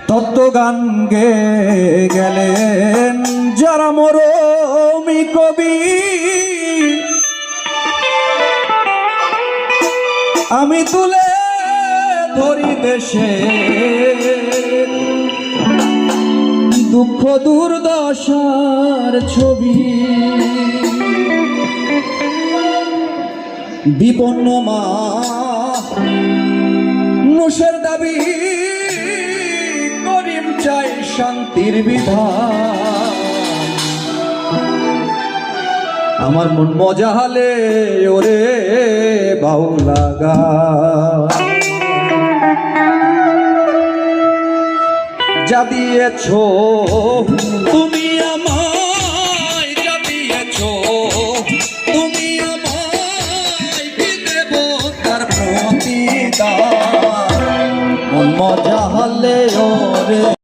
তত্ত্বগান গে গেলেন যারা মরমী কবি, আমি তুলে ধরি দেশে দুঃখ দুর্দশার ছবি। বিপন্ন মা নুষের দাবি, করিম চাই শান্তির বিধান। আমার মন মজা হালে ওরে বাউলা গান। যা দিয়েছ তুমি আমায়, যা দিয়েছ তুমি আমায়, কি দেব তার প্রতিদান। মন মজা হলে ওরে